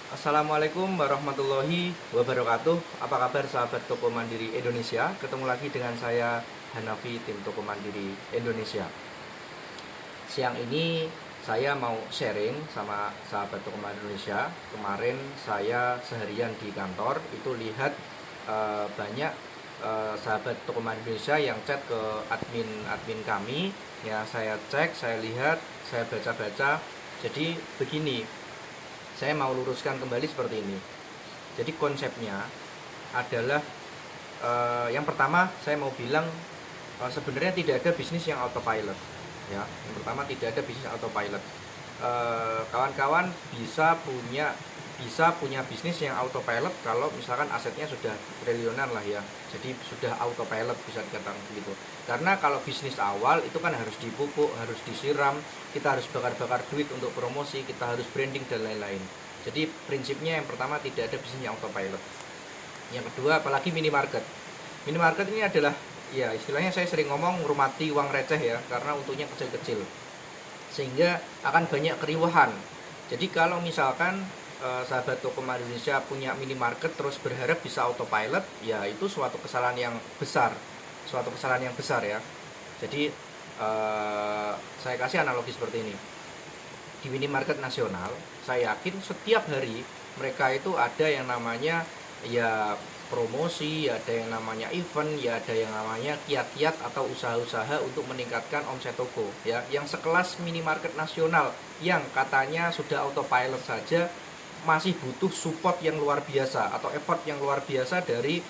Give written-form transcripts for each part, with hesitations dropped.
Assalamualaikum warahmatullahi wabarakatuh. Apa kabar sahabat Toko Mandiri Indonesia? Ketemu lagi dengan saya Hanafi, tim Toko Mandiri Indonesia. Siang ini saya mau sharing sama sahabat Toko Mandiri Indonesia. Kemarin saya seharian di kantor itu lihat banyak sahabat Toko Mandiri Indonesia yang chat ke admin kami. Ya, saya cek, saya lihat, saya baca-baca. Jadi begini, saya mau luruskan kembali seperti ini. Jadi konsepnya adalah yang pertama saya mau bilang sebenarnya tidak ada bisnis yang autopilot. Ya, yang pertama tidak ada bisnis autopilot. Kawan-kawan bisa punya bisnis yang autopilot kalau misalkan asetnya sudah triliunan lah ya. Jadi sudah autopilot bisa dikatakan begitu. Karena kalau bisnis awal itu kan harus dipupuk, harus disiram, kita harus bakar-bakar duit untuk promosi, kita harus branding dan lain-lain. Jadi prinsipnya yang pertama tidak ada bisnis yang autopilot. Yang kedua, apalagi minimarket. Minimarket ini adalah, ya istilahnya saya sering ngomong ngurmati uang receh ya, karena untuknya kecil-kecil. Sehingga akan banyak keriuhan. Jadi kalau misalkan sahabat Toko Mandiri Indonesia punya minimarket terus berharap bisa autopilot, ya itu suatu kesalahan yang besar. Suatu kesalahan yang besar ya. Jadi saya kasih analogi seperti ini. Di minimarket nasional, saya yakin setiap hari mereka itu ada yang namanya ya promosi, ya ada yang namanya event, ya ada yang namanya kiat-kiat atau usaha-usaha untuk meningkatkan omset toko ya. Yang sekelas minimarket nasional yang katanya sudah autopilot saja masih butuh support yang luar biasa atau effort yang luar biasa dari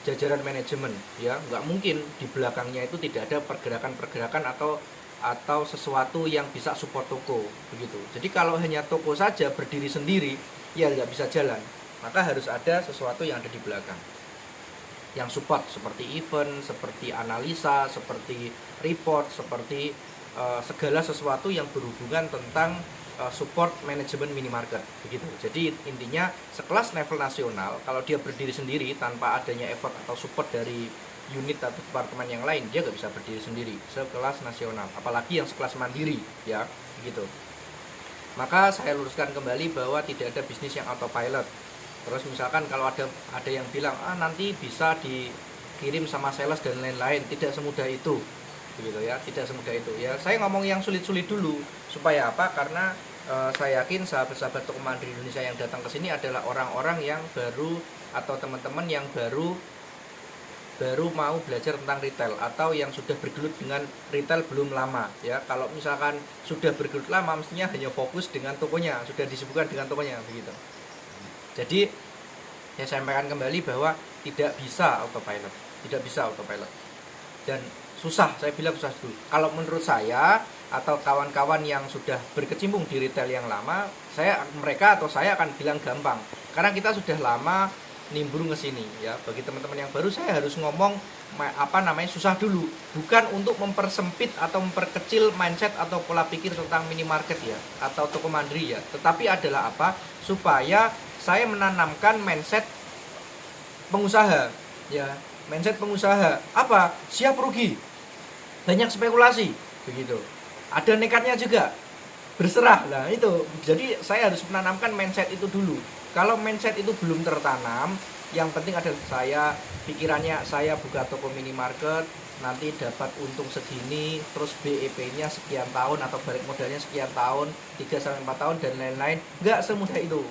jajaran manajemen ya. Nggak mungkin di belakangnya itu tidak ada pergerakan-pergerakan atau sesuatu yang bisa support toko begitu. Jadi kalau hanya toko saja berdiri sendiri ya nggak bisa jalan, maka harus ada sesuatu yang ada di belakang yang support, seperti event, seperti analisa, seperti report, seperti segala sesuatu yang berhubungan tentang support manajemen minimarket begitu. Jadi intinya sekelas level nasional kalau dia berdiri sendiri tanpa adanya effort atau support dari unit atau departemen yang lain, dia nggak bisa berdiri sendiri sekelas nasional, apalagi yang sekelas mandiri ya begitu. Maka saya luruskan kembali bahwa tidak ada bisnis yang autopilot. Terus misalkan kalau ada yang bilang nanti bisa dikirim sama sales dan lain-lain, tidak semudah itu begitu ya, tidak semudah itu ya. Saya ngomong yang sulit-sulit dulu supaya apa? Karena saya yakin sahabat-sahabat Toko Mandiri Indonesia yang datang ke sini adalah orang-orang yang baru atau teman-teman yang baru mau belajar tentang retail atau yang sudah bergelut dengan retail belum lama ya. Kalau misalkan sudah bergelut lama mestinya hanya fokus dengan tokonya, sudah disibukkan dengan tokonya begitu. Jadi saya sampaikan kembali bahwa tidak bisa autopilot, tidak bisa autopilot. Dan susah, saya bilang susah dulu. Kalau menurut saya atau kawan-kawan yang sudah berkecimpung di retail yang lama, mereka atau saya akan bilang gampang. Karena kita sudah lama nimbrung ke sini ya. Bagi teman-teman yang baru saya harus ngomong susah dulu, bukan untuk mempersempit atau memperkecil mindset atau pola pikir tentang minimarket ya atau toko mandiri ya, tetapi adalah supaya saya menanamkan mindset pengusaha ya. Mindset pengusaha siap rugi, banyak spekulasi begitu, ada nekatnya juga, berserah lah itu. Jadi saya harus menanamkan mindset itu dulu. Kalau mindset itu belum tertanam, yang penting adalah pikirannya saya buka toko minimarket, nanti dapat untung segini, terus BEP-nya sekian tahun atau balik modalnya sekian tahun, 3-4 tahun dan lain-lain. Nggak semudah itu.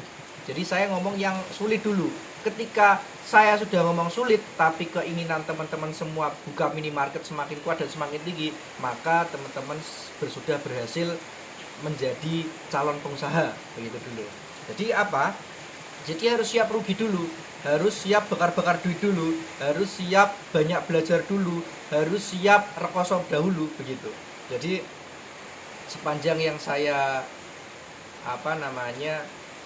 Jadi saya ngomong yang sulit dulu. Ketika saya sudah ngomong sulit, tapi keinginan teman-teman semua buka minimarket semakin kuat dan semakin tinggi, maka teman-teman sudah berhasil menjadi calon pengusaha begitu dulu. Jadi Jadi harus siap rugi dulu, harus siap bakar-bakar duit dulu, harus siap banyak belajar dulu, harus siap rekoso dahulu begitu. Jadi sepanjang yang saya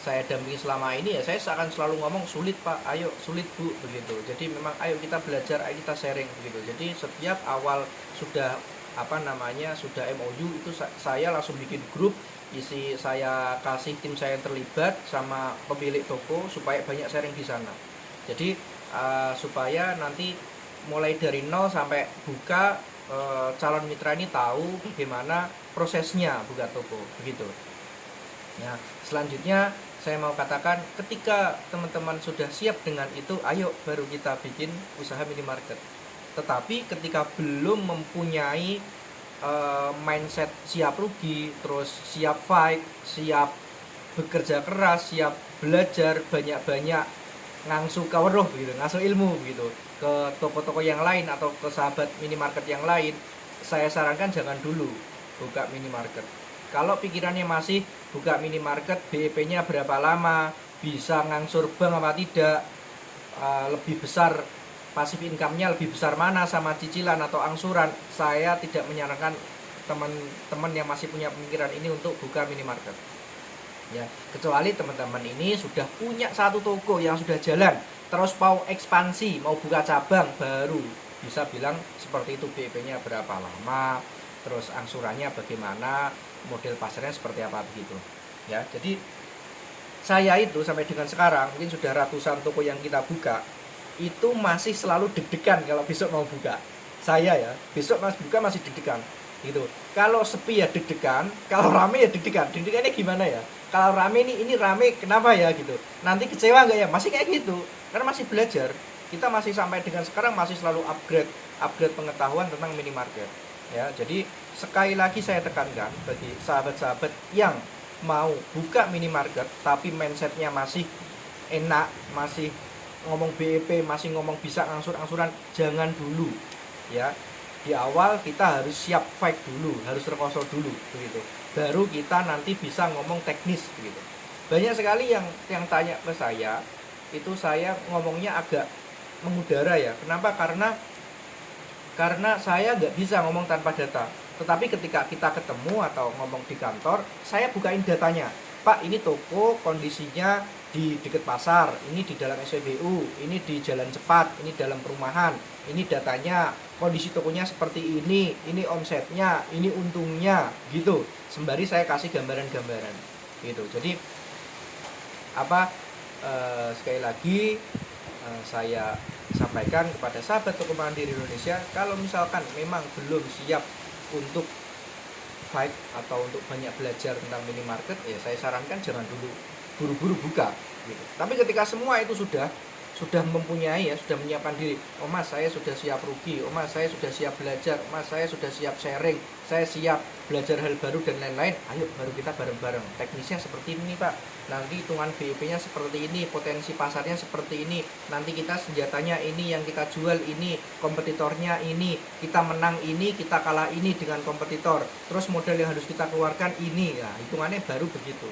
saya dampingi selama ini ya, saya akan selalu ngomong sulit Pak, ayo sulit Bu begitu. Jadi memang ayo kita belajar, ayo kita sharing begitu. Jadi setiap awal sudah sudah MOU itu saya langsung bikin grup, isi saya kasih tim saya yang terlibat sama pemilik toko supaya banyak sharing di sana. Jadi supaya nanti mulai dari nol sampai buka, calon mitra ini tahu bagaimana prosesnya buka toko begitu. Nah, selanjutnya saya mau katakan ketika teman-teman sudah siap dengan itu, ayo baru kita bikin usaha minimarket. Tetapi ketika belum mempunyai mindset siap rugi, terus siap fight, siap bekerja keras, siap belajar banyak-banyak, ngangsu kaweruh gitu, ngasuh ilmu gitu ke toko-toko yang lain atau ke sahabat minimarket yang lain, saya sarankan jangan dulu buka minimarket. Kalau pikirannya masih buka minimarket, BEP-nya berapa lama, bisa ngangsur bank apa tidak, lebih besar pasif income-nya lebih besar mana sama cicilan atau angsuran, saya tidak menyarankan teman-teman yang masih punya pemikiran ini untuk buka minimarket. Ya, kecuali teman-teman ini sudah punya satu toko yang sudah jalan, terus mau ekspansi, mau buka cabang, baru bisa bilang seperti itu, BEP-nya berapa lama, terus angsurannya bagaimana, model pasarnya seperti apa begitu. Ya, jadi saya itu sampai dengan sekarang mungkin sudah ratusan toko yang kita buka, itu masih selalu deg-degan kalau besok mau buka. Saya ya, besok mas buka masih deg-degan gitu. Kalau sepi ya deg-degan, kalau rame ya deg-degan. Deg-degannya gimana ya? Kalau rame ini rame kenapa ya gitu. Nanti kecewa nggak ya? Masih kayak gitu. Karena masih belajar. Kita masih sampai dengan sekarang masih selalu upgrade pengetahuan tentang minimarket. Ya, jadi sekali lagi saya tekankan bagi sahabat-sahabat yang mau buka minimarket tapi mindsetnya masih enak, masih ngomong BEP, masih ngomong bisa angsuran, jangan dulu ya. Di awal kita harus siap fight dulu, harus rekoso dulu begitu, baru kita nanti bisa ngomong teknis begitu. Banyak sekali yang tanya ke saya, itu saya ngomongnya agak mengudara ya. Kenapa? Karena saya nggak bisa ngomong tanpa data. Tetapi ketika kita ketemu atau ngomong di kantor, saya bukain datanya. Pak, ini toko kondisinya di dekat pasar, ini di dalam SPBU, ini di jalan cepat, ini dalam perumahan, ini datanya, kondisi tokonya seperti ini omsetnya, ini untungnya, gitu. Sembari saya kasih gambaran-gambaran, gitu. Jadi sekali lagi saya sampaikan kepada sahabat toko mandiri Indonesia, kalau misalkan memang belum siap untuk fight atau untuk banyak belajar tentang minimarket, ya saya sarankan jangan dulu buru-buru buka gitu. Tapi ketika semua itu sudah mempunyai ya, sudah menyiapkan diri, oh mas saya sudah siap rugi, oh mas saya sudah siap belajar, oh mas saya sudah siap sharing, saya siap belajar hal baru dan lain-lain, ayo baru kita bareng-bareng. Teknisnya seperti ini pak, nanti hitungan BEP-nya seperti ini, potensi pasarnya seperti ini, nanti kita senjatanya ini yang kita jual ini, kompetitornya ini, kita menang ini, kita kalah ini dengan kompetitor, terus modal yang harus kita keluarkan ini, ya hitungannya baru begitu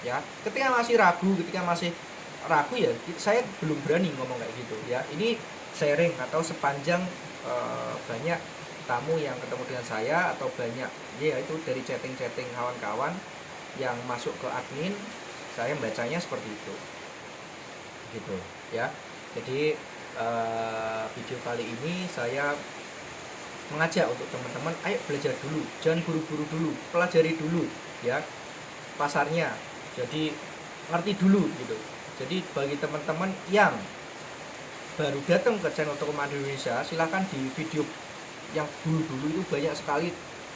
ya. Ketika masih ragu ya saya belum berani ngomong kayak gitu ya. Ini sharing atau sepanjang banyak tamu yang ketemu dengan saya atau banyak ya itu dari chatting kawan-kawan yang masuk ke admin, saya bacanya seperti itu gitu ya. Jadi video kali ini saya mengajak untuk teman-teman, ayo belajar dulu, jangan buru-buru dulu, pelajari dulu ya pasarnya, jadi ngerti dulu gitu. Jadi bagi teman-teman yang baru datang ke channel Toko Mandiri Indonesia, silahkan di video yang dulu-dulu itu banyak sekali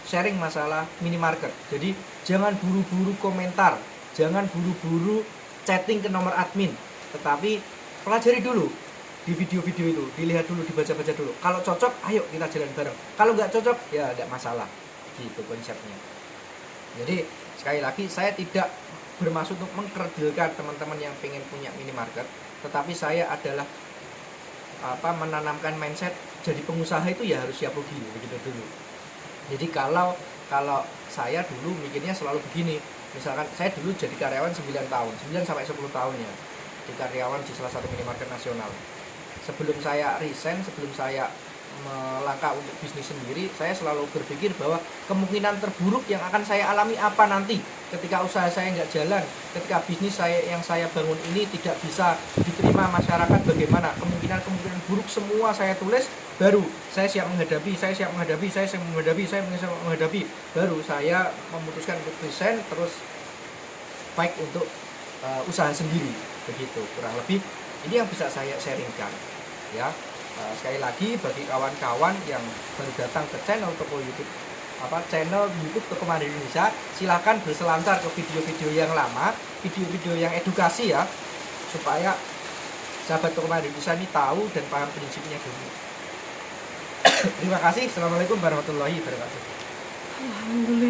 sharing masalah minimarket. Jadi jangan buru-buru komentar, jangan buru-buru chatting ke nomor admin, tetapi pelajari dulu di video-video itu, dilihat dulu, dibaca-baca dulu. Kalau cocok, ayo kita jalan bareng. Kalau nggak cocok, ya tidak masalah. Gitu konsepnya. Jadi sekali lagi saya tidak bermaksud untuk mengkerdilkan teman-teman yang pengen punya minimarket, tetapi saya adalah menanamkan mindset jadi pengusaha itu ya harus siap rugi begitu dulu. Jadi kalau saya dulu mikirnya selalu begini, misalkan saya dulu jadi karyawan 9 tahun, 9 sampai 10 tahun ya, di karyawan di salah satu minimarket nasional. Sebelum saya resign, sebelum saya melangkah untuk bisnis sendiri, saya selalu berpikir bahwa kemungkinan terburuk yang akan saya alami apa nanti ketika usaha saya nggak jalan, ketika bisnis yang saya bangun ini tidak bisa diterima masyarakat, bagaimana kemungkinan buruk semua saya tulis, baru saya siap menghadapi, baru saya memutuskan untuk resign, terus fight untuk usaha sendiri, begitu kurang lebih. Ini yang bisa saya sharingkan ya. Sekali lagi bagi kawan-kawan yang baru datang ke channel Toko YouTube channel YouTube Toko Mandiri Indonesia. Silahkan berselancar ke video-video yang lama, video-video yang edukasi ya, supaya sahabat Toko Mandiri Indonesia ini tahu dan paham prinsipnya dulu. Terima kasih. Assalamualaikum warahmatullahi wabarakatuh. Alhamdulillah.